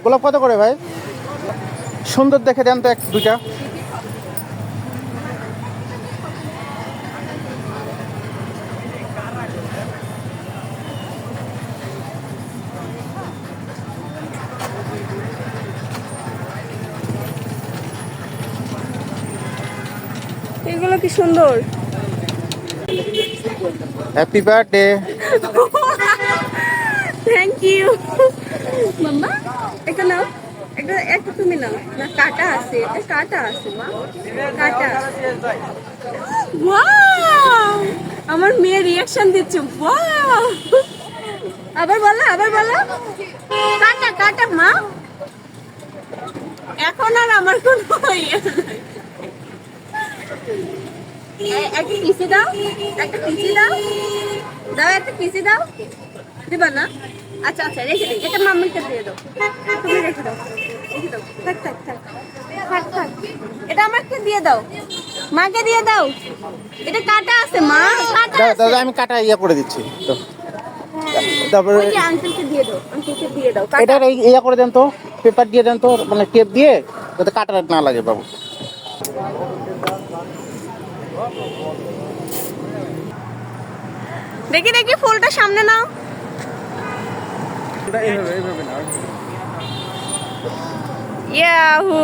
গোলাপ কত করে ভাই? সুন্দর দেখে দেন তো এক দুইটা। এগুলো কি সুন্দর। Happy birthday. থ্যাংক ইউ মাম্মা। এটা নাও, এটা একটা তুমি নাও না। কাটা আছে, এটা কাটা আছে মা, কাটা। ওয়াও, আমার মেয়ে রিয়াকশন দিচ্ছে। ওয়াও, আবার বলো, আবার বলো। কাটা কাটা মা। এখন আর আমার কোনো ইয়ে নাই। একটা পিসি দাও, একটা পিসি দাও, দাও একটা পিসি দাও। দিবা না? আচ্ছা আচ্ছা, রেখে দিই। এটা মাম্মিকে দিয়ে দাও, তুমি রেখে দাও, রেখে দাও। থাক থাক থাক থাক থাক। এটা আমাকে দিয়ে দাও, মাকে দিয়ে দাও। এটা কাটা আছে মা, কাটা আছে। দাদা আমি কাটা ইয়া করে দিচ্ছি তো। তারপরে ওই যে আঙ্কেলকে দিয়ে দাও, আঙ্কেলকে দিয়ে দাও। কাটা। এটার ইয়া করে দেন তো, পেপার দিয়ে দেন তো, মানে টেপ দিয়ে, যাতে কাটা না লাগে বাবু। দেখি দেখি ফুলটা সামনে নাও। ইয়াহু।